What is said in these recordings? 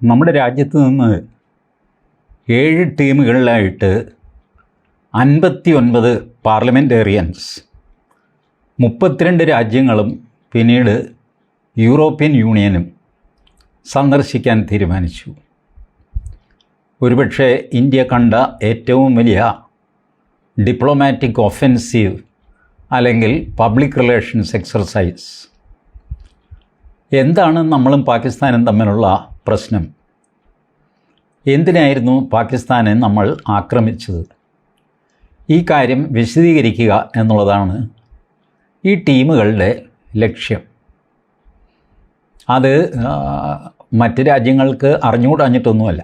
നമ്മുടെ രാജ്യത്ത് നിന്ന് 7 ടീമുകളിലായിട്ട് 59 പാർലമെൻറ്റേറിയൻസ് 32 രാജ്യങ്ങളും പിന്നീട് യൂറോപ്യൻ യൂണിയനും സന്ദർശിക്കാൻ തീരുമാനിച്ചു. ഒരുപക്ഷെ ഇന്ത്യ കണ്ട ഏറ്റവും വലിയ ഡിപ്ലോമാറ്റിക് ഒഫെൻസീവ് അല്ലെങ്കിൽ പബ്ലിക് റിലേഷൻസ് എക്സർസൈസ്. എന്താണ് നമ്മളും പാകിസ്ഥാനും തമ്മിലുള്ള പ്രശ്നം? എന്തിനായിരുന്നു പാകിസ്ഥാനെ നമ്മൾ ആക്രമിച്ചത്? ഈ കാര്യം വിശദീകരിക്കുക എന്നുള്ളതാണ് ഈ ടീമുകളുടെ ലക്ഷ്യം. അത് മറ്റ് രാജ്യങ്ങൾക്ക് അറിഞ്ഞുകൂടാഞ്ഞിട്ടൊന്നുമല്ല.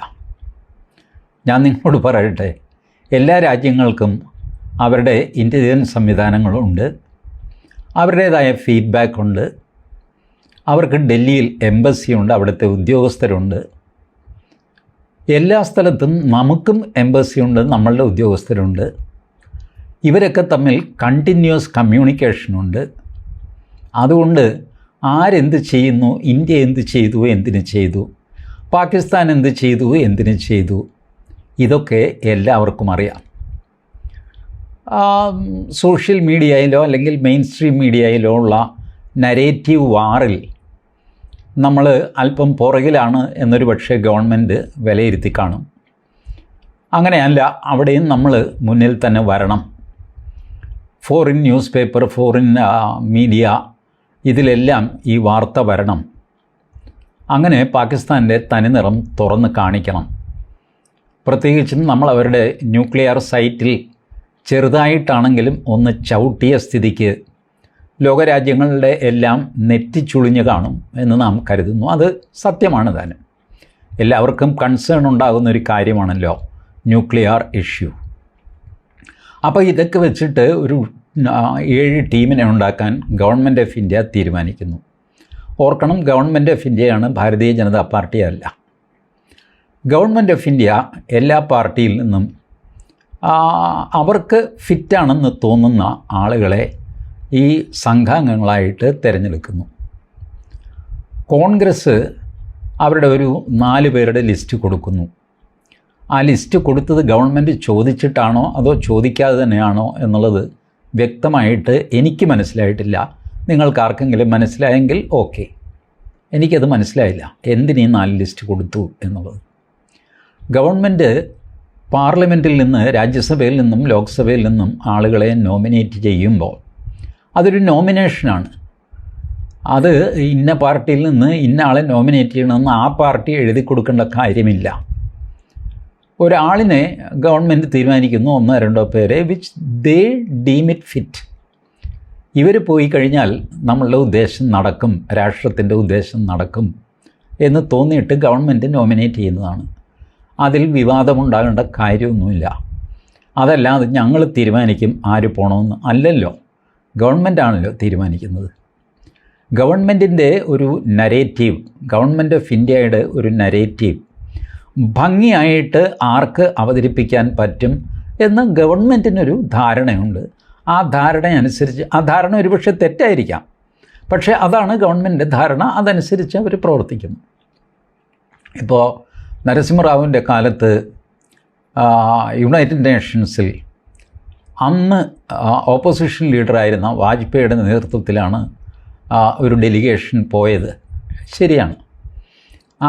ഞാൻ നിങ്ങളോട് പറയട്ടെ, എല്ലാ രാജ്യങ്ങൾക്കും അവരുടെ ഇൻ്റലിജൻസ് സംവിധാനങ്ങളുണ്ട്, അവരുടേതായ ഫീഡ്ബാക്കുണ്ട്, അവർക്ക് ഡൽഹിയിൽ എംബസിയുണ്ട്, അവിടുത്തെ ഉദ്യോഗസ്ഥരുണ്ട്. എല്ലാ സ്ഥലത്തും നമുക്കും എംബസിയുണ്ട്, നമ്മളുടെ ഉദ്യോഗസ്ഥരുണ്ട്. ഇവരൊക്കെ തമ്മിൽ കണ്ടിന്യൂസ് കമ്മ്യൂണിക്കേഷനുണ്ട്. അതുകൊണ്ട് ആരെന്ത് ചെയ്യുന്നു, ഇന്ത്യ എന്ത് ചെയ്തു, എന്തിന് ചെയ്തു, പാകിസ്ഥാൻ എന്ത് ചെയ്തു, എന്തിന് ചെയ്തു, ഇതൊക്കെ എല്ലാവർക്കും അറിയാം. സോഷ്യൽ മീഡിയയിലോ അല്ലെങ്കിൽ മെയിൻ സ്ട്രീം മീഡിയയിലോ ഉള്ള നരേറ്റീവ് വാറിൽ നമ്മൾ അല്പം പുറകിലാണ് എന്നൊരു പക്ഷേ ഗവൺമെൻറ് വിലയിരുത്തി കാണും. അങ്ങനെയല്ല, അവിടെയും നമ്മൾ മുന്നിൽ തന്നെ വരണം. Foreign news paper, foreign media, ഇതിലെല്ലാം ഈ വാർത്ത വരണം. അങ്ങനെ പാകിസ്ഥാൻ്റെ തനിനിറം തുറന്ന് കാണിക്കണം. പ്രത്യേകിച്ചും നമ്മൾ അവരുടെ ന്യൂക്ലിയർ സൈറ്റിൽ ചെറുതായിട്ടാണെങ്കിലും ഒന്ന് ചവിട്ടിയ സ്ഥിതിക്ക് ലോകരാജ്യങ്ങളുടെ എല്ലാം നെറ്റിച്ചുളിഞ്ഞ് കാണും എന്ന് നാം കരുതുന്നു. അത് സത്യമാണ് താനും. എല്ലാവർക്കും കൺസേൺ ഉണ്ടാകുന്നൊരു കാര്യമാണല്ലോ ന്യൂക്ലിയർ ഇഷ്യൂ. അപ്പോൾ ഇതൊക്കെ വെച്ചിട്ട് ഒരു 7 ടീമിനെ ഉണ്ടാക്കാൻ ഗവൺമെൻറ് ഓഫ് ഇന്ത്യ തീരുമാനിക്കുന്നു. ഓർക്കണം, ഗവൺമെൻറ് ഓഫ് ഇന്ത്യയാണ്, ഭാരതീയ ജനതാ പാർട്ടി അല്ല. ഗവൺമെൻറ് ഓഫ് ഇന്ത്യ എല്ലാ പാർട്ടിയിൽ നിന്നും അവർക്ക് ഫിറ്റാണെന്ന് തോന്നുന്ന ആളുകളെ ഈ സംഘാംഗങ്ങളായിട്ട് തിരഞ്ഞെടുക്കുന്നു. കോൺഗ്രസ് അവരുടെ ഒരു 4 പേരുടെ ലിസ്റ്റ് കൊടുക്കുന്നു. ആ ലിസ്റ്റ് കൊടുത്തത് ഗവൺമെൻറ് ചോദിച്ചിട്ടാണോ അതോ ചോദിക്കാതെ തന്നെയാണോ എന്നുള്ളത് വ്യക്തമായിട്ട് എനിക്ക് മനസ്സിലായിട്ടില്ല. നിങ്ങൾക്കാർക്കെങ്കിലും മനസ്സിലായെങ്കിൽ ഓക്കെ. എനിക്കത് മനസ്സിലായില്ല, എന്തിനീ 4 ലിസ്റ്റ് കൊടുത്തു എന്നുള്ളത്. ഗവൺമെൻറ് പാർലമെൻറ്റിൽ നിന്ന്, രാജ്യസഭയിൽ നിന്നും ലോക്സഭയിൽ നിന്നും ആളുകളെ നോമിനേറ്റ് ചെയ്യുമ്പോൾ അതൊരു നോമിനേഷനാണ്. അത് ഇന്ന പാർട്ടിയിൽ നിന്ന് ഇന്ന ആളെ നോമിനേറ്റ് ചെയ്യണമെന്ന് ആ പാർട്ടി എഴുതി കൊടുക്കേണ്ട കാര്യമില്ല. ഒരാളിനെ ഗവൺമെൻറ് തീരുമാനിക്കുന്നു, 1-2 പേരെ, which they deem it fit. ഇവർ പോയി കഴിഞ്ഞാൽ നമ്മളുടെ ഉദ്ദേശം നടക്കും, രാഷ്ട്രത്തിൻ്റെ ഉദ്ദേശം നടക്കും എന്ന് തോന്നിയിട്ട് ഗവൺമെൻറ് നോമിനേറ്റ് ചെയ്യുന്നതാണ്. അതിൽ വിവാദമുണ്ടാകേണ്ട കാര്യമൊന്നുമില്ല. അതല്ലാതെ ഞങ്ങൾ തീരുമാനിക്കും ആര് പോകണമെന്ന് അല്ലല്ലോ, ഗവൺമെൻറ്റാണല്ലോ തീരുമാനിക്കുന്നത്. ഗവൺമെൻറ്റിൻ്റെ ഒരു നരേറ്റീവ്, ഗവൺമെൻറ് ഓഫ് ഇന്ത്യയുടെ ഒരു നരേറ്റീവ് ഭംഗിയായിട്ട് ആർക്ക് അവതരിപ്പിക്കാൻ പറ്റും എന്ന് ഗവൺമെൻറ്റിനൊരു ധാരണയുണ്ട്. ആ ധാരണയനുസരിച്ച്, ആ ധാരണ ഒരുപക്ഷെ തെറ്റായിരിക്കാം, പക്ഷേ അതാണ് ഗവൺമെൻറ്റിൻ്റെ ധാരണ, അതനുസരിച്ച് അവർ പ്രവർത്തിക്കുന്നു. ഇപ്പോൾ നരസിംഹറാവുവിൻ്റെ കാലത്ത് യുണൈറ്റഡ് നേഷൻസിൽ അന്ന് ഓപ്പോസിഷൻ ലീഡറായിരുന്ന വാജ്പേയിയുടെ നേതൃത്വത്തിലാണ് ഒരു ഡെലിഗേഷൻ പോയത്. ശരിയാണ്,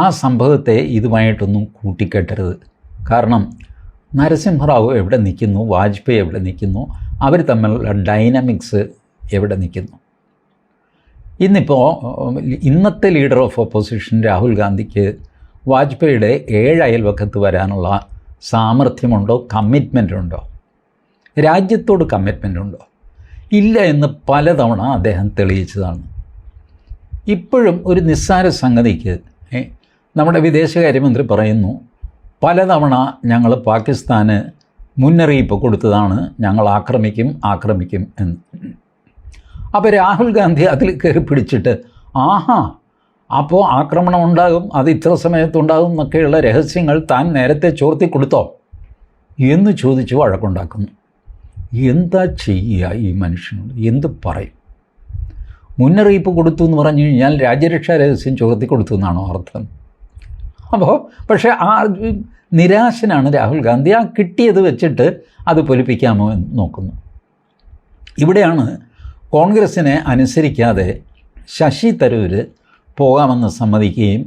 ആ സംഭവത്തെ ഇതുമായിട്ടൊന്നും കൂട്ടിക്കെട്ടരുത്. കാരണം നരസിംഹറാവു എവിടെ നിൽക്കുന്നു, വാജ്പേയി എവിടെ നിൽക്കുന്നു, അവർ തമ്മിലുള്ള ഡൈനാമിക്സ് എവിടെ നിൽക്കുന്നു. ഇന്നത്തെ ലീഡർ ഓഫ് ഓപ്പോസിഷൻ രാഹുൽ ഗാന്ധിക്ക് വാജ്പേയിയുടെ 7 അയൽവക്കത്ത് വരാനുള്ള സാമർഥ്യമുണ്ടോ, കമ്മിറ്റ്മെൻറ്റുണ്ടോ, രാജ്യത്തോട് കമ്മിറ്റ്മെൻറ്റുണ്ടോ? ഇല്ല എന്ന് പലതവണ അദ്ദേഹം തെളിയിച്ചതാണ്. ഇപ്പോഴും ഒരു നിസ്സാര സംഗതിക്ക് നമ്മുടെ വിദേശകാര്യമന്ത്രി പറയുന്നു, പലതവണ ഞങ്ങൾ പാകിസ്ഥാന് മുന്നറിയിപ്പ് കൊടുത്തതാണ്, ഞങ്ങൾ ആക്രമിക്കും എന്ന്. അപ്പോൾ രാഹുൽ ഗാന്ധി അതിൽ കയറി പിടിച്ചിട്ട് അപ്പോൾ ആക്രമണം ഉണ്ടാകും, അത് ഇത്ര സമയത്തുണ്ടാകും എന്നൊക്കെയുള്ള രഹസ്യങ്ങൾ താൻ നേരത്തെ ചോർത്തി കൊടുത്തോ എന്ന് ചോദിച്ച് വഴക്കുണ്ടാക്കുന്നു. എന്താ ചെയ്യുക ഈ മനുഷ്യനോട്? എന്ത് പറയും? മുന്നറിയിപ്പ് കൊടുത്തു എന്ന് പറഞ്ഞു കഴിഞ്ഞാൽ രാജ്യരക്ഷാ രഹസ്യം ചോർത്തി കൊടുത്തു എന്നാണോ അർത്ഥം? അപ്പോൾ പക്ഷേ ആ നിരാശനാണ് രാഹുൽ ഗാന്ധി. ആ കിട്ടിയത് വെച്ചിട്ട് അത് പൊലിപ്പിക്കാമോ എന്ന് നോക്കുന്നു. ഇവിടെയാണ് കോൺഗ്രസ്സിനെ അനുസരിക്കാതെ ശശി തരൂർ പോകാമെന്ന് സമ്മതിക്കുകയും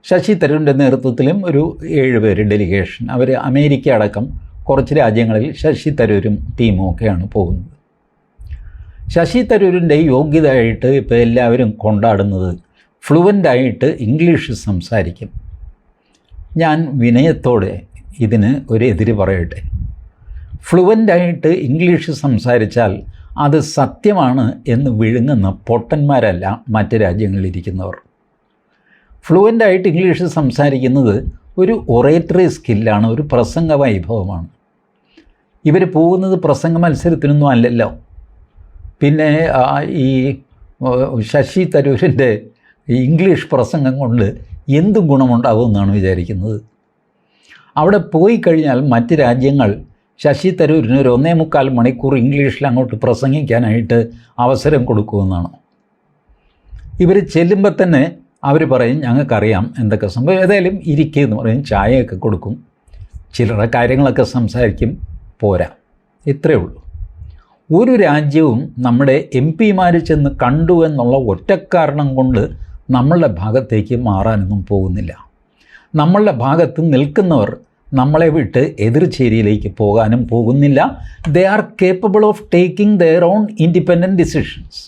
ശശി തരൂരിൻ്റെ നേതൃത്വത്തിലും ഒരു 7 പേര് ഡെലിഗേഷൻ, അവർ അമേരിക്ക അടക്കം കുറച്ച് രാജ്യങ്ങളിൽ ശശി തരൂരും ടീമും ഒക്കെയാണ് പോകുന്നത്. ശശി തരൂരിൻ്റെ യോഗ്യതയായിട്ട് ഇപ്പോൾ എല്ലാവരും കൊണ്ടാടുന്നത് ഫ്ലുവൻ്റായിട്ട് ഇംഗ്ലീഷ് സംസാരിക്കും. ഞാൻ വിനയത്തോടെ ഇതിന് ഒരു എതിര് പറയട്ടെ. ഫ്ലുവൻ്റായിട്ട് ഇംഗ്ലീഷ് സംസാരിച്ചാൽ അത് സത്യമാണ് എന്ന് വിഴുങ്ങുന്ന പൊട്ടന്മാരല്ല മറ്റ് രാജ്യങ്ങളിലിരിക്കുന്നവർ. ഫ്ലുവൻ്റായിട്ട് ഇംഗ്ലീഷ് സംസാരിക്കുന്നത് ഒരു ഒറേറ്ററി സ്കില്ലാണ്, ഒരു പ്രസംഗ വൈഭവമാണ്. ഇവർ പോകുന്നത് പ്രസംഗ മത്സരത്തിനൊന്നും അല്ലല്ലോ. പിന്നെ ഈ ശശി തരൂരിൻ്റെ ഇംഗ്ലീഷ് പ്രസംഗം കൊണ്ട് എന്ത് ഗുണമുണ്ടാകുമെന്നാണ് വിചാരിക്കുന്നത്? അവിടെ പോയി കഴിഞ്ഞാൽ മറ്റ് രാജ്യങ്ങൾ ശശി തരൂരിന് ഒരു 1.25 മണിക്കൂർ ഇംഗ്ലീഷിൽ അങ്ങോട്ട് പ്രസംഗിക്കാനായിട്ട് അവസരം കൊടുക്കുമെന്നാണ്. ഇവർ ചെല്ലുമ്പോൾ തന്നെ അവർ പറയും ഞങ്ങൾക്കറിയാം എന്തൊക്കെ സംഭവം, ഏതായാലും ഇരിക്കുക എന്ന് പറയും, ചായയൊക്കെ കൊടുക്കും, ചിലരുടെ കാര്യങ്ങളൊക്കെ സംസാരിക്കും, പോരാ, ഇത്രയേ ഉള്ളൂ. ഒരു രാജ്യവും നമ്മുടെ MP-മാർ ചെന്ന് കണ്ടു എന്നുള്ള ഒറ്റക്കാരണം കൊണ്ട് നമ്മളുടെ ഭാഗത്തേക്ക് മാറാനൊന്നും പോകുന്നില്ല. നമ്മളുടെ ഭാഗത്ത് നിൽക്കുന്നവർ നമ്മളെ വിട്ട് എതിർചേരിയിലേക്ക് പോകാനും പോകുന്നില്ല. They are capable of taking their own independent decisions.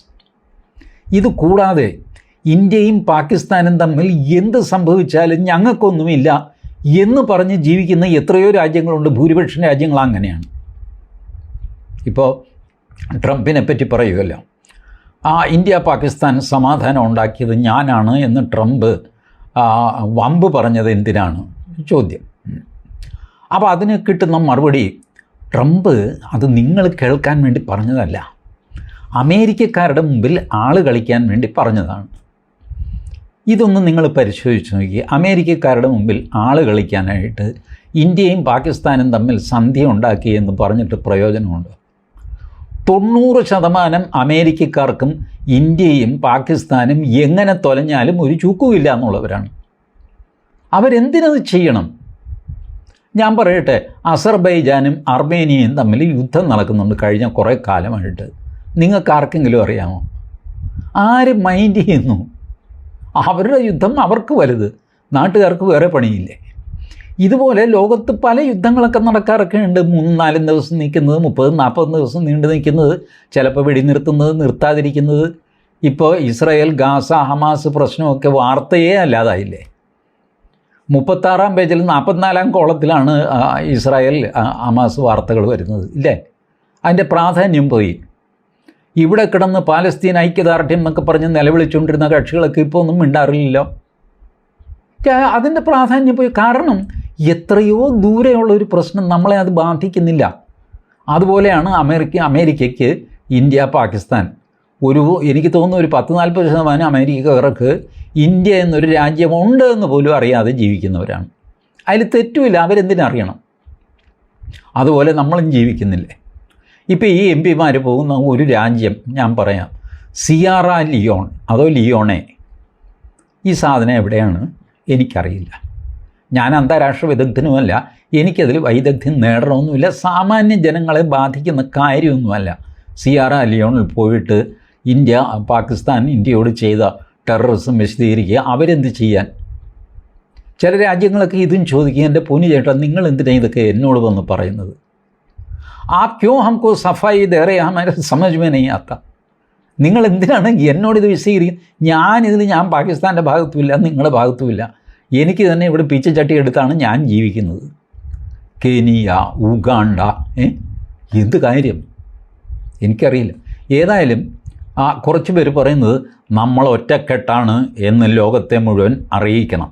ഇത് കൂടാതെ ഇന്ത്യയും പാകിസ്ഥാനും തമ്മിൽ എന്ത് സംഭവിച്ചാലും ഞങ്ങൾക്കൊന്നുമില്ല എന്ന് പറഞ്ഞ് ജീവിക്കുന്ന എത്രയോ രാജ്യങ്ങളുണ്ട്. ഭൂരിപക്ഷം രാജ്യങ്ങൾ അങ്ങനെയാണ്. ഇപ്പോൾ ട്രംപിനെ പറ്റി പറയുമല്ലോ, ഇന്ത്യ പാകിസ്ഥാൻ സമാധാനം ഉണ്ടാക്കിയത് ഞാനാണ് എന്ന് ട്രംപ് വമ്പ് പറഞ്ഞത് എന്തിനാണ് ചോദ്യം. അപ്പോൾ അതിന് കിട്ടുന്ന മറുപടി, ട്രംപ് അത് നിങ്ങൾ കേൾക്കാൻ വേണ്ടി പറഞ്ഞതല്ല, അമേരിക്കക്കാരുടെ മുമ്പിൽ ആൾ കളിക്കാൻ വേണ്ടി പറഞ്ഞതാണ്. ഇതൊന്ന് നിങ്ങൾ പരിശോധിച്ച് നോക്കി. അമേരിക്കക്കാരുടെ മുമ്പിൽ ആൾ കളിക്കാനായിട്ട് ഇന്ത്യയും പാകിസ്ഥാനും തമ്മിൽ സന്ധി ഉണ്ടാക്കി എന്ന് പറഞ്ഞിട്ട് പ്രയോജനമുണ്ട്? 90% അമേരിക്കക്കാർക്കും ഇന്ത്യയും പാകിസ്ഥാനും എങ്ങനെ തൊലഞ്ഞാലും ഒരു ചുക്കുമില്ല എന്നുള്ളവരാണ്. അവരെന്തിനത് ചെയ്യണം? ഞാൻ പറയട്ടെ, അസർബൈജാനും അർമേനിയയും തമ്മിൽ യുദ്ധം നടക്കുന്നുണ്ട് കഴിഞ്ഞ കുറേ കാലമായിട്ട്. നിങ്ങൾക്ക് ആർക്കെങ്കിലും അറിയാമോ? ആര് മൈൻഡ് ചെയ്യുന്നു? അവരുടെ യുദ്ധം അവർക്ക് വലുത്, നാട്ടുകാർക്ക് വേറെ പണിയില്ലേ? ഇതുപോലെ ലോകത്ത് പല യുദ്ധങ്ങളൊക്കെ നടക്കാറൊക്കെ ഉണ്ട്. 3-4 ദിവസം നിൽക്കുന്നത്, 30-40 ദിവസം നീണ്ടു നിൽക്കുന്നത്, ചിലപ്പോൾ വെടിനിർത്തുന്നത്, നിർത്താതിരിക്കുന്നത്. ഇപ്പോൾ ഇസ്രായേൽ ഗാസ ഹമാസ് പ്രശ്നമൊക്കെ വാർത്തയേ അല്ലാതായില്ലേ? 36-ാം പേജിൽ 44-ാം കോളത്തിലാണ് ഇസ്രായേൽ ഹമാസ് വാർത്തകൾ വരുന്നത് ഇല്ലേ? അതിൻ്റെ പ്രാധാന്യം പോയി. ഇവിടെ കിടന്ന് പാലസ്തീൻ ഐക്യദാർഢ്യം എന്നൊക്കെ പറഞ്ഞ് നിലവിളിച്ചുകൊണ്ടിരുന്ന കക്ഷികളൊക്കെ ഇപ്പോൾ ഒന്നും മിണ്ടാറില്ലല്ലോ. അതിൻ്റെ പ്രാധാന്യം പോയി. കാരണം എത്രയോ ദൂരെയുള്ള ഒരു പ്രശ്നം നമ്മളെ അത് ബാധിക്കുന്നില്ല. അതുപോലെയാണ് അമേരിക്കയ്ക്ക് ഇന്ത്യ പാകിസ്ഥാൻ. എനിക്ക് തോന്നുന്നു ഒരു 10-40% അമേരിക്കക്കാർക്ക് ഇന്ത്യ എന്നൊരു രാജ്യമുണ്ട് എന്ന് പോലും അറിയാതെ ജീവിക്കുന്നവരാണ്. അതിൽ തെറ്റുമില്ല, അവരെന്തിനറിയണം? അതുപോലെ നമ്മളും ജീവിക്കുന്നില്ലേ? ഇപ്പോൾ ഈ MP-മാർ പോകുന്ന ഒരു രാജ്യം ഞാൻ പറയാം, സിയാറ ലിയോൺ അതോ ലിയോണെ. ഈ സാധനം എവിടെയാണ് എനിക്കറിയില്ല. ഞാൻ അന്താരാഷ്ട്ര വിദഗ്ധനുമല്ല, എനിക്കതിൽ വൈദഗ്ധ്യം നേടണമെന്നുമില്ല, സാമാന്യ ജനങ്ങളെ ബാധിക്കുന്ന കാര്യമൊന്നുമല്ല. സിയാറ ലിയോണിൽ പോയിട്ട് പാകിസ്ഥാൻ ഇന്ത്യയോട് ചെയ്ത ടെററിസം വിശദീകരിക്കുക. അവരെന്ത് ചെയ്യാൻ? ചില രാജ്യങ്ങളൊക്കെ ഇതും ചോദിക്കുക, എൻ്റെ പൊന്നു ചേട്ടാ നിങ്ങൾ എന്തിനാണ് ഇതൊക്കെ എന്നോട് വന്ന് പറയുന്നത്? आप क्यों हमको सफाई दे रहे हैं, हमारे समझ में नहीं आता. നിങ്ങൾ എന്തിനാണ് എന്നോടിത് വിശദീകരിക്കുന്നത്? ഞാൻ പാകിസ്ഥാൻ്റെ ഭാഗത്തുമില്ല, നിങ്ങളുടെ ഭാഗത്തുമില്ല. എനിക്ക് തന്നെ ഇവിടെ പിച്ചച്ചട്ടി എടുത്താണ് ഞാൻ ജീവിക്കുന്നത്. കെനിയ, ഉഗാണ്ട, എന്ത് കാര്യം എനിക്കറിയില്ല. ഏതായാലും കുറച്ച് പേര് പറയുന്നത് നമ്മൾ ഒറ്റക്കെട്ടാണ് എന്ന് ലോകത്തെ മുഴുവൻ അറിയിക്കണം.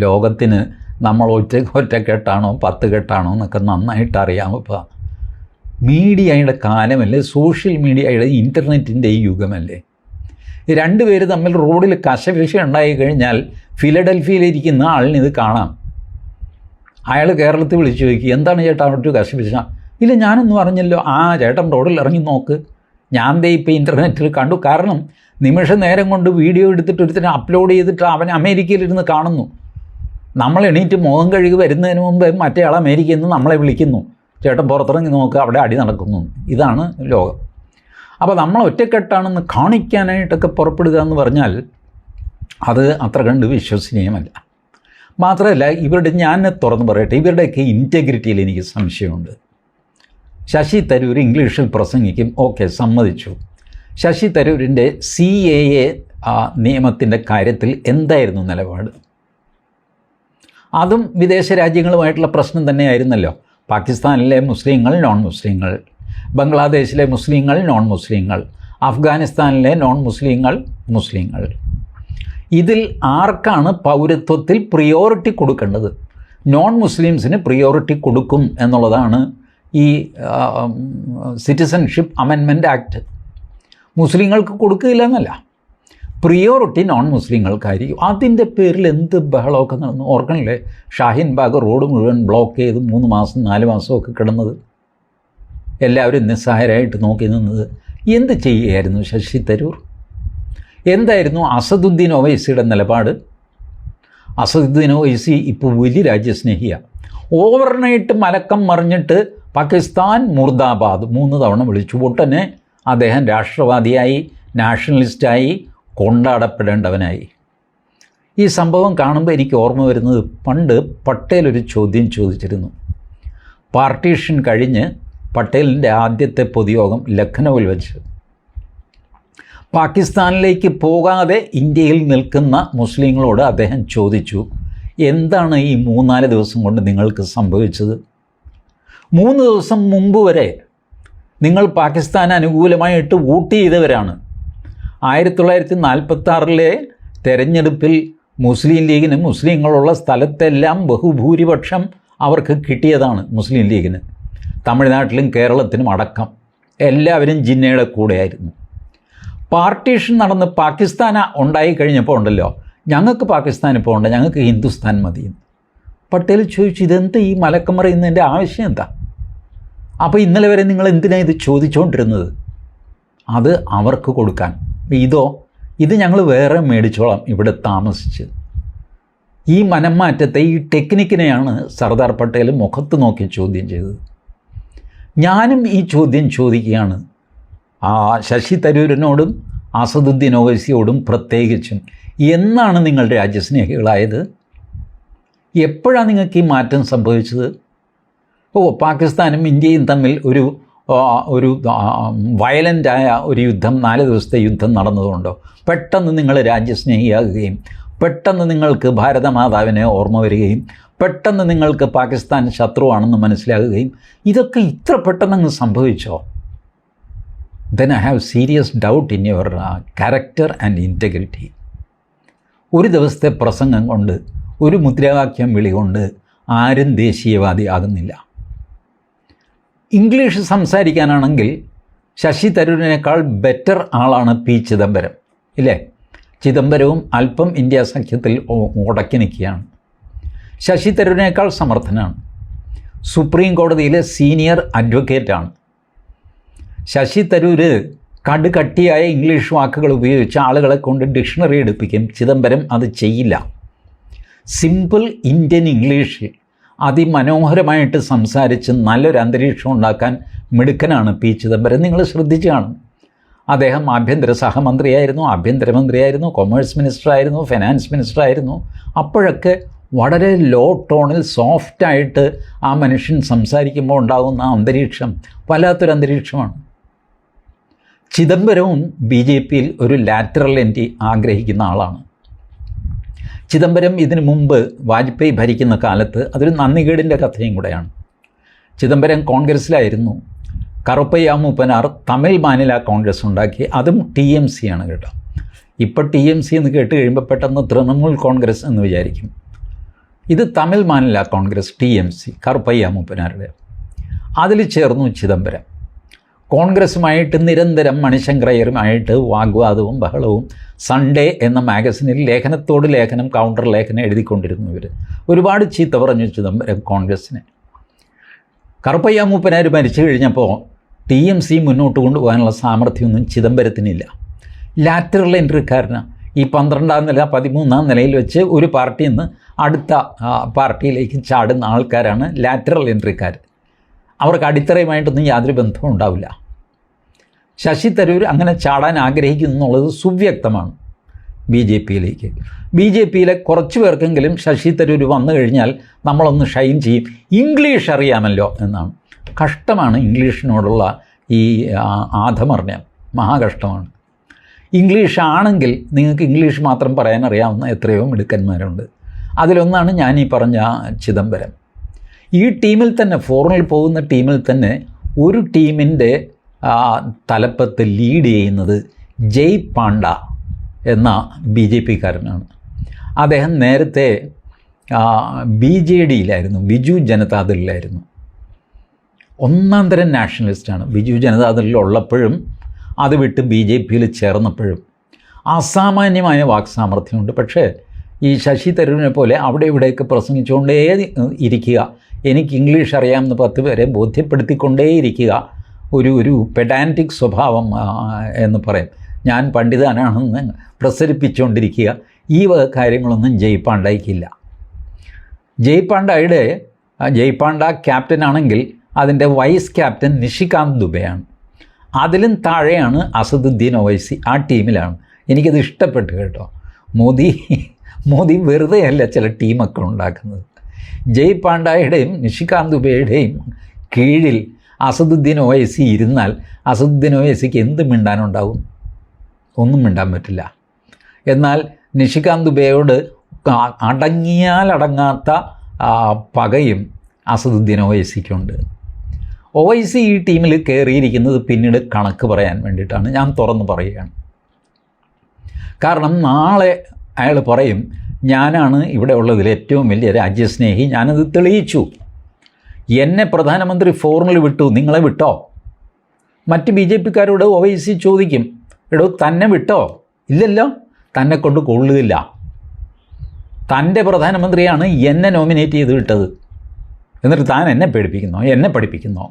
ലോകത്തിന് നമ്മൾ ഒറ്റക്കെട്ടാണോ 10 കെട്ടാണോ എന്നൊക്കെ നന്നായിട്ട് അറിയാം. ഇപ്പോൾ മീഡിയയുടെ കാലമല്ലേ, സോഷ്യൽ മീഡിയയുടെ ഇൻ്റർനെറ്റിൻ്റെ ഈ യുഗമല്ലേ. 2 പേര് തമ്മിൽ റോഡിൽ കശപിശ ഉണ്ടായി കഴിഞ്ഞാൽ ഫിലഡൽഫിയയിലിരിക്കുന്ന ആളിന് ഇത് കാണാം. അയാൾ കേരളത്തിൽ വിളിച്ചു ചോദിക്കും, എന്താണ് ചേട്ടാ അവിടെ ഒരു കശപിശ? ഇല്ല ഞാനൊന്നും അറിഞ്ഞല്ലോ. ചേട്ടൻ റോഡിൽ ഇറങ്ങി നോക്ക്, ഞാൻ ഇപ്പോൾ ഇൻ്റർനെറ്റിൽ കണ്ടു. കാരണം നിമിഷ നേരം കൊണ്ട് വീഡിയോ എടുത്തിട്ട് ഒരുത്തിന് അപ്ലോഡ് ചെയ്തിട്ട് അവൻ അമേരിക്കയിലിരുന്ന് കാണുന്നു. നമ്മൾ എണീറ്റ് മുഖം കഴുകി വരുന്നതിന് മുമ്പ് മറ്റേ ആൾ അമേരിക്കയിൽ നിന്ന് നമ്മളെ വിളിക്കുന്നു, ചേട്ടൻ പുറത്തിറങ്ങി നോക്കുക, അവിടെ അടി നടക്കുന്നു. ഇതാണ് ലോകം. അപ്പോൾ നമ്മൾ ഒറ്റക്കെട്ടാണെന്ന് കാണിക്കാനായിട്ടൊക്കെ പുറപ്പെടുക എന്ന് പറഞ്ഞാൽ അത് അത്ര കണ്ട് വിശ്വസനീയമല്ല. മാത്രമല്ല, ഞാൻ തുറന്ന് പറയട്ടെ, ഇവരുടെയൊക്കെ ഇൻറ്റഗ്രിറ്റിയിൽ എനിക്ക് സംശയമുണ്ട്. ശശി തരൂർ ഇംഗ്ലീഷിൽ പ്രസംഗിക്കും, ഓക്കെ, സമ്മതിച്ചു. ശശി തരൂരിൻ്റെ CAA നിയമത്തിൻ്റെ കാര്യത്തിൽ എന്തായിരുന്നു നിലപാട്? അതും വിദേശ രാജ്യങ്ങളുമായിട്ടുള്ള പ്രശ്നം തന്നെയായിരുന്നല്ലോ. പാകിസ്ഥാനിലെ മുസ്ലിങ്ങൾ, നോൺ മുസ്ലിങ്ങൾ, ബംഗ്ലാദേശിലെ മുസ്ലിങ്ങൾ, നോൺ മുസ്ലിങ്ങൾ, അഫ്ഗാനിസ്ഥാനിലെ നോൺ മുസ്ലിങ്ങൾ, മുസ്ലിങ്ങൾ. ഇതിൽ ആർക്കാണ് പൗരത്വത്തിൽ പ്രിയോറിറ്റി കൊടുക്കേണ്ടത്? നോൺ മുസ്ലിംസിന് പ്രിയോറിറ്റി കൊടുക്കും എന്നുള്ളതാണ് ഈ സിറ്റിസൺഷിപ്പ് അമെൻമെൻറ്റ് ആക്ട്. മുസ്ലിങ്ങൾക്ക് കൊടുക്കില്ല എന്നല്ല, പ്രിയോറിറ്റി നോൺ മുസ്ലിങ്ങൾക്കായിരിക്കും. അതിൻ്റെ പേരിൽ എന്ത് ബഹളമൊക്കെ നടന്നു. ഓർക്കണില്ലേ, ഷാഹിൻ ബാഗ് റോഡ് മുഴുവൻ ബ്ലോക്ക് ചെയ്ത് 3 മാസം 4 മാസമൊക്കെ കിടന്നത്, എല്ലാവരും നിസ്സഹായരായിട്ട് നോക്കി നിന്നത്. എന്ത് ചെയ്യുകയായിരുന്നു ശശി തരൂർ? എന്തായിരുന്നു അസദുദ്ദീൻ ഒവൈസിയുടെ നിലപാട്? അസദുദ്ദീൻ ഒവൈസി ഇപ്പോൾ വലിയ രാജ്യസ്നേഹിയാണ്. ഓവർനൈറ്റ് മലക്കം മറിഞ്ഞിട്ട് പാകിസ്ഥാൻ മുർദാബാദ് 3 തവണ വിളിച്ചു. ഉടനെ അദ്ദേഹം രാഷ്ട്രവാദിയായി, നാഷണലിസ്റ്റായി, കൊണ്ടാടപ്പെടേണ്ടവനായി. ഈ സംഭവം കാണുമ്പോൾ എനിക്ക് ഓർമ്മ വരുന്നത്, പണ്ട് പട്ടേൽ ഒരു ചോദ്യം ചോദിച്ചിരുന്നു. പാർട്ടീഷൻ കഴിഞ്ഞ് പട്ടേലിൻ്റെ ആദ്യത്തെ പൊതുയോഗം ലഖ്നൗവിൽ വെച്ച് പാകിസ്ഥാനിലേക്ക് പോകാതെ ഇന്ത്യയിൽ നിൽക്കുന്ന മുസ്ലിങ്ങളോട് അദ്ദേഹം ചോദിച്ചു, എന്താണ് ഈ 3-4 ദിവസം കൊണ്ട് നിങ്ങൾക്ക് സംഭവിച്ചത്? 3 ദിവസം മുമ്പ് വരെ നിങ്ങൾ പാകിസ്ഥാന് അനുകൂലമായിട്ട് വോട്ട് ചെയ്തവരാണ്. 1946 തെരഞ്ഞെടുപ്പിൽ മുസ്ലിം ലീഗിന് മുസ്ലിങ്ങളുള്ള സ്ഥലത്തെല്ലാം ബഹുഭൂരിപക്ഷം അവർക്ക് കിട്ടിയതാണ്. മുസ്ലിം ലീഗിന് തമിഴ്നാട്ടിലും കേരളത്തിനും അടക്കം എല്ലാവരും ജിന്നയുടെ കൂടെയായിരുന്നു. പാർട്ടീഷൻ നടന്ന് പാകിസ്ഥാൻ ഉണ്ടായിക്കഴിഞ്ഞപ്പോൾ ഉണ്ടല്ലോ, ഞങ്ങൾക്ക് പാകിസ്ഥാനിൽ പോകണ്ട, ഞങ്ങൾക്ക് ഹിന്ദുസ്ഥാൻ മതിയെന്ന്. പട്ടേൽ ചോദിച്ചു, ഇതെന്താ ഈ മലക്കം പറയുന്നതിൻ്റെ ആവശ്യം എന്താ? അപ്പോൾ ഇന്നലെ വരെ നിങ്ങൾ എന്തിനാണ് ഇത് ചോദിച്ചുകൊണ്ടിരുന്നത്? അത് അവർക്ക് കൊടുക്കാൻ. ഇത് ഞങ്ങൾ വേറെ മേടിച്ചോളാം ഇവിടെ താമസിച്ച്. ഈ മനംമാറ്റത്തെ, ഈ ടെക്നിക്കിനെയാണ് സർദാർ പട്ടേൽ മുഖത്ത് നോക്കി ചോദ്യം ചെയ്തത്. ഞാനും ഈ ചോദ്യം ചോദിക്കുകയാണ് ശശി തരൂരിനോടും അസദുദ്ദീൻ ഒവൈസിയോടും പ്രത്യേകിച്ചും. എന്നാണ് നിങ്ങൾ രാജ്യസ്നേഹികളായത്? എപ്പോഴാണ് നിങ്ങൾക്ക് ഈ മാറ്റം സംഭവിച്ചത്? പാകിസ്ഥാനും ഇന്ത്യയും തമ്മിൽ ഒരു വയലൻ്റായ ഒരു യുദ്ധം, 4 ദിവസത്തെ യുദ്ധം നടന്നതുകൊണ്ടോ പെട്ടെന്ന് നിങ്ങൾ രാജ്യസ്നേഹിയാകുകയും പെട്ടെന്ന് നിങ്ങൾക്ക് ഭാരതമാതാവിനെ ഓർമ്മ വരികയും പെട്ടെന്ന് നിങ്ങൾക്ക് പാകിസ്ഥാൻ ശത്രുവാണെന്ന് മനസ്സിലാകുകയും ഇതൊക്കെ ഇത്ര പെട്ടെന്നങ്ങ് സംഭവിച്ചോ? then I have serious doubt in your character and integrity. ഒരു ദിവസത്തെ പ്രസംഗം കൊണ്ട്, ഒരു മുദ്രാവാക്യം വിളി കൊണ്ട് ആരും ദേശീയവാദി ആകുന്നില്ല. ഇംഗ്ലീഷ് സംസാരിക്കാനാണെങ്കിൽ ശശി തരൂരിനേക്കാൾ ബെറ്റർ ആളാണ് പി ചിദംബരം, ഇല്ലേ? ചിദംബരവും അല്പം ഇന്ത്യ സഖ്യത്തിൽ ഉടക്കി നിൽക്കുകയാണ്. ശശി തരൂരിനേക്കാൾ സമർത്ഥനാണ്. സുപ്രീം കോടതിയിലെ സീനിയർ അഡ്വക്കേറ്റാണ്. ശശി തരൂർ കടുകട്ടിയായ ഇംഗ്ലീഷ് വാക്കുകൾ ഉപയോഗിച്ച് ആളുകളെ കൊണ്ട് ഡിക്ഷണറി എടുപ്പിക്കും. ചിദംബരം അത് ചെയ്യില്ല. സിമ്പിൾ ഇന്ത്യൻ ഇംഗ്ലീഷ് അതിമനോഹരമായിട്ട് സംസാരിച്ച് നല്ലൊരു അന്തരീക്ഷം ഉണ്ടാക്കാൻ മിടുക്കനാണ് പി ചിദംബരം. നിങ്ങൾ ശ്രദ്ധിച്ചു കാണും. അദ്ദേഹം ആഭ്യന്തര സഹമന്ത്രിയായിരുന്നു, ആഭ്യന്തരമന്ത്രിയായിരുന്നു, കൊമേഴ്സ് മിനിസ്റ്ററായിരുന്നു, ഫിനാൻസ് മിനിസ്റ്ററായിരുന്നു. അപ്പോഴൊക്കെ വളരെ ലോ ടോണിൽ സോഫ്റ്റായിട്ട് ആ മനുഷ്യൻ സംസാരിക്കുമ്പോൾ ഉണ്ടാകുന്ന അന്തരീക്ഷം വല്ലാത്തൊരു അന്തരീക്ഷമാണ്. ചിദംബരവും BJPയിൽ ഒരു ലാറ്ററൽ എൻട്രി ആഗ്രഹിക്കുന്ന ആളാണ്. ചിദംബരം ഇതിനു മുമ്പ് വാജ്പേയി ഭരിക്കുന്ന കാലത്ത് അതൊരു നന്ദികേടിൻ്റെ കഥയും കൂടെയാണ്. ചിദംബരം കോൺഗ്രസ്സിലായിരുന്നു. കറുപ്പയ്യ മൂപ്പനാർ തമിഴ് മാനില കോൺഗ്രസ് ഉണ്ടാക്കി. അതും TMC ആണ് കേട്ടോ. ഇപ്പോൾ TMC എന്ന് കേട്ട് കഴിയുമ്പോൾ പെട്ടെന്ന് തൃണമൂൽ കോൺഗ്രസ് എന്ന് വിചാരിക്കും. ഇത് തമിഴ് മാനില കോൺഗ്രസ്, TMC, കറുപ്പയ്യ മൂപ്പനാരുടെ. അതിൽ ചേർന്നു ചിദംബരം. കോൺഗ്രസുമായിട്ട് നിരന്തരം മണിശങ്കറയ്യരുമായിട്ട് വാഗ്വാദവും ബഹളവും. സൺഡേ എന്ന മാഗസിനിൽ ലേഖനത്തോട് ലേഖനം, കൗണ്ടർ ലേഖനം എഴുതിക്കൊണ്ടിരുന്നു ഇവർ. ഒരുപാട് ചീത്ത പറഞ്ഞു ചിദംബരം കോൺഗ്രസ്സിനെ. കറുപ്പയ്യ മൂപ്പനാർ മരിച്ചു കഴിഞ്ഞപ്പോൾ TMC മുന്നോട്ട് കൊണ്ടുപോകാനുള്ള സാമർഥ്യമൊന്നും ചിദംബരത്തിനില്ല. ലാറ്ററൽ എൻട്രിക്കാരനാണ്. ഈ 12-ാം നില 13-ാം നിലയിൽ വെച്ച് ഒരു പാർട്ടിയിൽ നിന്ന് അടുത്ത പാർട്ടിയിലേക്ക് ചാടുന്ന ആൾക്കാരാണ് ലാറ്ററൽ എൻട്രിക്കാർ. അവർക്ക് അടിത്തറയുമായിട്ടൊന്നും യാതൊരു ബന്ധവും ഉണ്ടാവില്ല. ശശി തരൂർ അങ്ങനെ ചാടാൻ ആഗ്രഹിക്കുന്നു എന്നുള്ളത് സുവ്യക്തമാണ്. BJPയിലേക്ക് BJPയിലെ കുറച്ച് പേർക്കെങ്കിലും ശശി തരൂർ വന്നു കഴിഞ്ഞാൽ നമ്മളൊന്ന് ഷൈൻ ചെയ്യും, ഇംഗ്ലീഷ് അറിയാമല്ലോ എന്നാണ്. കഷ്ടമാണ് ഇംഗ്ലീഷിനോടുള്ള ഈ ആധമർണ്യം, മഹാകഷ്ടമാണ്. ഇംഗ്ലീഷ് ആണെങ്കിൽ നിങ്ങൾക്ക് ഇംഗ്ലീഷ് മാത്രം പറയാൻ അറിയാവുന്ന എത്രയോ മിടുക്കന്മാരുണ്ട്. അതിലൊന്നാണ് ഞാൻ ഈ പറഞ്ഞ ചിദംബരം. ഈ ടീമിൽ തന്നെ, ഫോറിനിൽ പോകുന്ന ടീമിൽ തന്നെ ഒരു ടീമിൻ്റെ തലപ്പത്ത് ലീഡ് ചെയ്യുന്നത് ജയ് പാണ്ഡ എന്ന BJPക്കാരനാണ്. അദ്ദേഹം നേരത്തെ BJDയിലായിരുന്നു, ബിജു ജനതാദളിലായിരുന്നു. ഒന്നാം തരം നാഷണലിസ്റ്റാണ്. ബിജു ജനതാദളിലുള്ളപ്പോഴും അത് വിട്ട് BJPയിൽ ചേർന്നപ്പോഴും അസാമാന്യമായ വാക്സാമർഥ്യമുണ്ട്. പക്ഷേ ഈ ശശി തരൂരിനെ പോലെ അവിടെ ഇവിടെയൊക്കെ പ്രസംഗിച്ചുകൊണ്ടേ ഇരിക്കുക, എനിക്ക് ഇംഗ്ലീഷ് അറിയാമെന്ന് 10 പേരെ ബോധ്യപ്പെടുത്തിക്കൊണ്ടേയിരിക്കുക, ഒരു പെഡാൻറ്റിക് സ്വഭാവം എന്ന് പറയും, ഞാൻ പണ്ഡിതനാണെന്ന് പ്രസരിപ്പിച്ചുകൊണ്ടിരിക്കുക, ഈ വക കാര്യങ്ങളൊന്നും ജയ് പാണ്ഡയ്ക്കില്ല. ജയ് പാണ്ഡ ക്യാപ്റ്റനാണെങ്കിൽ അതിൻ്റെ വൈസ് ക്യാപ്റ്റൻ നിഷികാന്ത് ദുബെയാണ്. അതിലും താഴെയാണ് അസദുദ്ദീൻ ഒവൈസി, ആ ടീമിലാണ്. എനിക്കത് ഇഷ്ടപ്പെട്ടു കേട്ടോ. മോദി വെറുതെ അല്ല ചില ടീമൊക്കെ ഉണ്ടാക്കുന്നത്. ജയ് പാണ്ഡയുടെയും നിഷികാന്ത് ദുബെയുടെയും കീഴിൽ അസദുദ്ദീൻ ഒവൈസി ഇരുന്നാൽ അസദുദ്ദീൻ ഒവൈസിക്ക് എന്ത് മിണ്ടാനുണ്ടാവും? ഒന്നും മിണ്ടാൻ പറ്റില്ല. എന്നാൽ നിഷികാന്ത് ദുബെയോട് അടങ്ങിയാൽ അടങ്ങാത്ത പകയും അസദുദ്ദീൻ ഒവൈസിക്കുണ്ട്. ഒവൈസി ഈ ടീമിൽ കയറിയിരിക്കുന്നത് പിന്നീട് കണക്ക് പറയാൻ വേണ്ടിയിട്ടാണ്. ഞാൻ തുറന്ന് പറയുകയാണ്. കാരണം നാളെ അയാൾ പറയും, ഞാനാണ് ഇവിടെ ഉള്ളതിൽ ഏറ്റവും വലിയ രാജ്യസ്നേഹി, ഞാനത് തെളിയിച്ചു, എന്നെ പ്രധാനമന്ത്രി ഫോറിനിൽ വിട്ടു, നിങ്ങളെ വിട്ടോ? മറ്റ് BJPക്കാരോട് ഒവൈസി ചോദിക്കും, എടോ തന്നെ വിട്ടോ? ഇല്ലല്ലോ, തന്നെ കൊണ്ട് കൊള്ളുകയില്ല, തൻ്റെ പ്രധാനമന്ത്രിയാണ് എന്നെ നോമിനേറ്റ് ചെയ്ത് വിട്ടത്, എന്നിട്ട് താൻ എന്നെ പേടിപ്പിക്കുന്നോ, എന്നെ പഠിപ്പിക്കുന്നോ?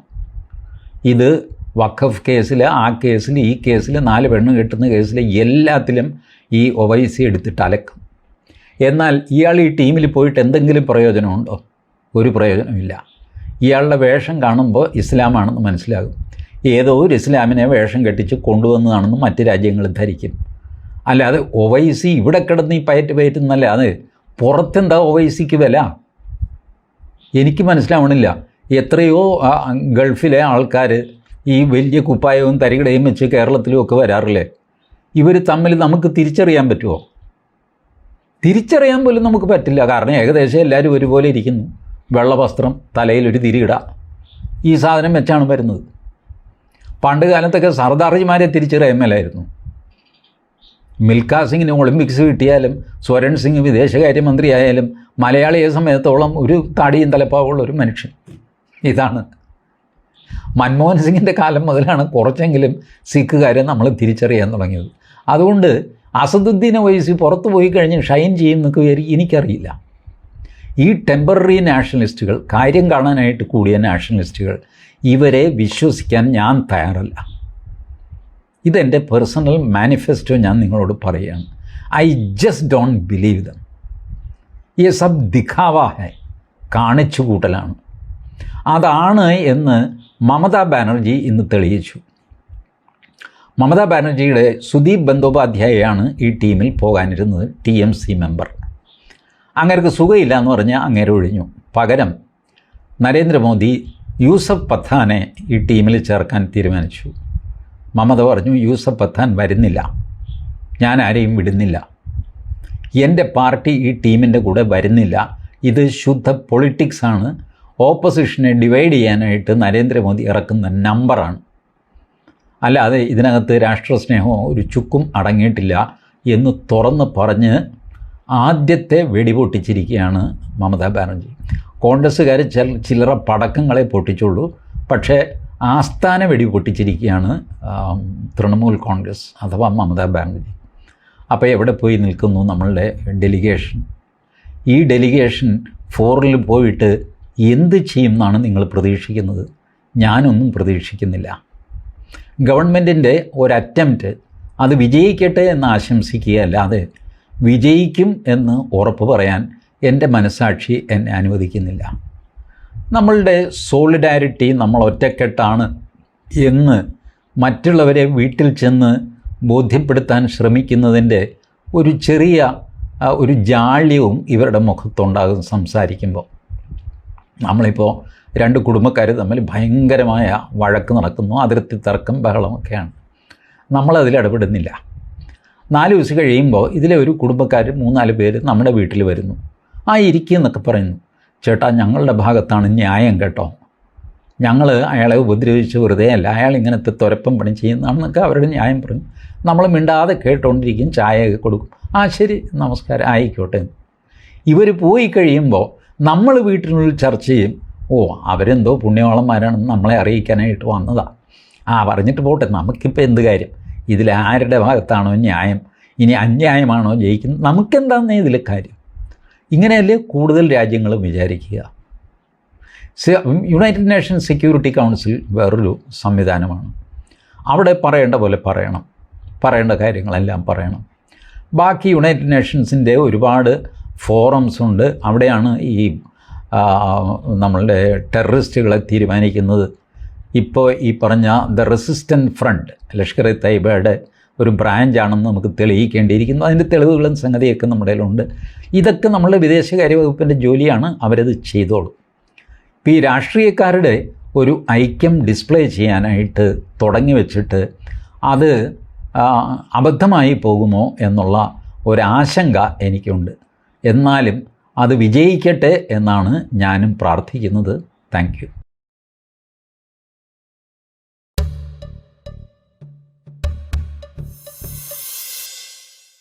ഇത് വഖഫ് കേസിൽ, ആ കേസിൽ, ഈ കേസിൽ, 4 പെണ്ണ് കെട്ടുന്ന കേസിൽ എല്ലാത്തിലും ഈ ഒവൈസി എടുത്തിട്ട് അലക്കും. എന്നാൽ ഇയാൾ ഈ ടീമിൽ പോയിട്ട് എന്തെങ്കിലും പ്രയോജനമുണ്ടോ? ഒരു പ്രയോജനമില്ല. ഇയാളുടെ വേഷം കാണുമ്പോൾ ഇസ്ലാമാണെന്ന് മനസ്സിലാകും. ഏതോ ഒരു ഇസ്ലാമിനെ വേഷം കെട്ടിച്ച് കൊണ്ടുവന്നതാണെന്ന് മറ്റ് രാജ്യങ്ങൾ ധരിക്കും. അല്ലാതെ ഒവൈസി ഇവിടെ കിടന്ന് ഈ പയറ്റുന്നല്ല, അത് പുറത്തെന്താ ഒവൈസിക്ക് വില? എനിക്ക് മനസ്സിലാവണില്ല. എത്രയോ ഗൾഫിലെ ആൾക്കാർ ഈ വലിയ കുപ്പായവും തരികിടയും വെച്ച് കേരളത്തിലുമൊക്കെ വരാറില്ലേ? ഇവർ തമ്മിൽ നമുക്ക് തിരിച്ചറിയാൻ പറ്റുമോ? തിരിച്ചറിയാൻ പോലും നമുക്ക് പറ്റില്ല. കാരണം ഏകദേശം എല്ലാവരും ഒരുപോലെ ഇരിക്കുന്നു. വെള്ള വസ്ത്രം, തലയിലൊരു തിരിയിട, ഈ സാധനം വെച്ചാണ് വരുന്നത്. പണ്ട് കാലത്തൊക്കെ സർദാർജിമാരെ തിരിച്ചറിയാൻ മേലായിരുന്നു. മിൽഖാ സിംഗിന് ഒളിമ്പിക്സ് കിട്ടിയാലും സ്വരൺ സിംഗ് വിദേശകാര്യമന്ത്രി ആയാലും മലയാളിയെ സമയത്തോളം ഒരു താടിയും തലപ്പാവുള്ള ഒരു മനുഷ്യൻ. ഇതാണ് മൻമോഹൻ സിംഗിൻ്റെ കാലം മുതലാണ് കുറച്ചെങ്കിലും സിഖുകാരെ നമ്മൾ തിരിച്ചറിയാൻ തുടങ്ങിയത്. അതുകൊണ്ട് അസദുദ്ദീൻ ഒവൈസി പുറത്തു പോയി കഴിഞ്ഞ് ഷൈൻ ചെയ്യുന്നൊക്കെ എനിക്കറിയില്ല. ഈ ടെമ്പററി നാഷണലിസ്റ്റുകൾ, കാര്യം കാണാനായിട്ട് കൂടിയ നാഷണലിസ്റ്റുകൾ, ഇവരെ വിശ്വസിക്കാൻ ഞാൻ തയ്യാറല്ല. ഇതെൻ്റെ പേഴ്സണൽ മാനിഫെസ്റ്റോ ഞാൻ നിങ്ങളോട് പറയുകയാണ്. I just don't believe dum. ഈ സബ് ദിഖാവാ ഹൈ, കാണിച്ചു കൂട്ടലാണ്. അതാണ് എന്ന് മമതാ ബാനർജി ഇന്ന് തെളിയിച്ചു. മമതാ ബാനർജിയുടെ സുദീപ് ബന്ദോപാധ്യായയാണ് ഈ ടീമിൽ പോകാനിരുന്നത്, TMC മെമ്പർ. അങ്ങേർക്ക് സുഖമില്ല എന്ന് പറഞ്ഞാൽ അങ്ങേരെ ഒഴിഞ്ഞു. പകരം നരേന്ദ്രമോദി യൂസഫ് പത്താനെ ഈ ടീമിൽ ചേർക്കാൻ തീരുമാനിച്ചു. മമത പറഞ്ഞു, യൂസഫ് പത്താൻ വരുന്നില്ല, ഞാൻ ആരെയും വിടുന്നില്ല, എൻ്റെ പാർട്ടി ഈ ടീമിൻ്റെ കൂടെ വരുന്നില്ല, ഇത് ശുദ്ധ പൊളിറ്റിക്സാണ്, ഓപ്പോസിഷനെ ഡിവൈഡ് ചെയ്യാനായിട്ട് നരേന്ദ്രമോദി ഇറക്കുന്ന നമ്പറാണ്, അല്ലാതെ ഇതിനകത്ത് രാഷ്ട്രസ്നേഹമോ ഒരു ചുക്കും അടങ്ങിയിട്ടില്ല എന്ന് തുറന്ന് പറഞ്ഞ് ആദ്യത്തെ വെടിപൊട്ടിച്ചിരിക്കുകയാണ് മമതാ ബാനർജി. കോൺഗ്രസ്സുകാർ ചില്ലറ പടക്കങ്ങളെ പൊട്ടിച്ചുള്ളൂ, പക്ഷേ ആസ്ഥാന വെടിപൊട്ടിച്ചിരിക്കുകയാണ് തൃണമൂൽ കോൺഗ്രസ് അഥവാ മമതാ ബാനർജി. അപ്പോൾ എവിടെ പോയി നിൽക്കുന്നു നമ്മളുടെ ഡെലിഗേഷൻ? ഈ ഡെലിഗേഷൻ ഫോറിനിൽ പോയിട്ട് എന്ത് ചെയ്യും എന്നാണ് നിങ്ങൾ പ്രതീക്ഷിക്കുന്നത്? ഞാനൊന്നും പ്രതീക്ഷിക്കുന്നില്ല. ഗവൺമെൻറ്റിൻ്റെ ഒരു അറ്റംപ്റ്റ് അത് വിജയിക്കട്ടെ എന്ന് ആശംസിക്കുകയല്ലാതെ വിജയിക്കും എന്ന് ഉറപ്പ് പറയാൻ എൻ്റെ മനസ്സാക്ഷി എന്നെ അനുവദിക്കുന്നില്ല. നമ്മളുടെ സോളിഡാരിറ്റി നമ്മൾ ഒറ്റക്കെട്ടാണ് എന്ന് മറ്റുള്ളവരെ വീട്ടിൽ ചെന്ന് ബോധ്യപ്പെടുത്താൻ ശ്രമിക്കുന്നതിൻ്റെ ഒരു ചെറിയ ഒരു ജാള്യവും ഇവരുടെ മുഖത്തുണ്ടാകും സംസാരിക്കുമ്പോൾ. നമ്മളിപ്പോൾ രണ്ട് കുടുംബക്കാർ തമ്മിൽ ഭയങ്കരമായ വഴക്ക് നടക്കുന്നു, അതിർത്തി തർക്കം ബഹളമൊക്കെയാണ്. നമ്മളതിൽ ഇടപെടുന്നില്ല. 4 ദിവസം കഴിയുമ്പോൾ ഇതിലെ ഒരു കുടുംബക്കാർ 3-4 പേര് നമ്മുടെ വീട്ടിൽ വരുന്നു. ഇരിക്കുന്നൊക്കെ പറയുന്നു, ചേട്ടാ ഞങ്ങളുടെ ഭാഗത്താണ് ന്യായം കേട്ടോ, ഞങ്ങൾ അയാളെ ഉപദ്രവിച്ച് വെറുതെ അല്ല, അയാൾ ഇങ്ങനത്തെ തുരപ്പം പണി ചെയ്യുന്നതാണെന്നൊക്കെ അവരുടെ ന്യായം പറയും. നമ്മൾ മിണ്ടാതെ കേട്ടോണ്ടിരിക്കും, ചായയൊക്കെ കൊടുക്കും. ശരി നമസ്കാരം ആയിക്കോട്ടെ. ഇവർ പോയി കഴിയുമ്പോൾ നമ്മൾ വീട്ടിനുള്ളിൽ ചർച്ച ചെയ്യും, അവരെന്തോ പുണ്യവാളന്മാരാണെന്ന് നമ്മളെ അറിയിക്കാനായിട്ട് വന്നതാണ്. പറഞ്ഞിട്ട് പോട്ടെ, നമുക്കിപ്പോൾ എന്ത് കാര്യം, ഇതിൽ ആരുടെ ഭാഗത്താണോ ന്യായം, ഇനി അന്യായമാണോ ജയിക്കുന്നത്, നമുക്കെന്താണെന്നേ ഇതിൽ കാര്യം. ഇങ്ങനെയല്ലേ കൂടുതൽ രാജ്യങ്ങളും വിചാരിക്കുക. യുണൈറ്റഡ് നേഷൻസ് സെക്യൂരിറ്റി കൗൺസിൽ വേറൊരു സംവിധാനമാണ്. അവിടെ പറയേണ്ട പോലെ പറയണം, പറയേണ്ട കാര്യങ്ങളെല്ലാം പറയണം. ബാക്കി യുണൈറ്റഡ് നേഷൻസിൻ്റെ ഒരുപാട് ഫോറംസ് ഉണ്ട്. അവിടെയാണ് ഈ നമ്മളുടെ ടെററിസ്റ്റുകളെ തീരുമാനിക്കുന്നത്. ഇപ്പോൾ ഈ പറഞ്ഞ the resistant front Lashkar e തയ്യബയുടെ ഒരു ബ്രാഞ്ചാണെന്ന് നമുക്ക് തെളിയിക്കേണ്ടിയിരിക്കുന്നു. അതിൻ്റെ തെളിവുകളും സംഗതിയൊക്കെ നമ്മുടെ കയ്യിലുണ്ട്. ഇതൊക്കെ നമ്മളുടെ വിദേശകാര്യ വകുപ്പിൻ്റെ ജോലിയാണ്, അവരത് ചെയ്തോളും. ഇപ്പോൾ ഈ രാഷ്ട്രീയക്കാരുടെ ഒരു ഐക്യം ഡിസ്പ്ലേ ചെയ്യാനായിട്ട് തുടങ്ങി വെച്ചിട്ട് അത് അബദ്ധമായി പോകുമോ എന്നുള്ള ഒരാശങ്ക എനിക്കുണ്ട്. എന്നാലും അത് വിജയിക്കട്ടെ എന്നാണ് ഞാനും പ്രാർത്ഥിക്കുന്നത്. Thank you.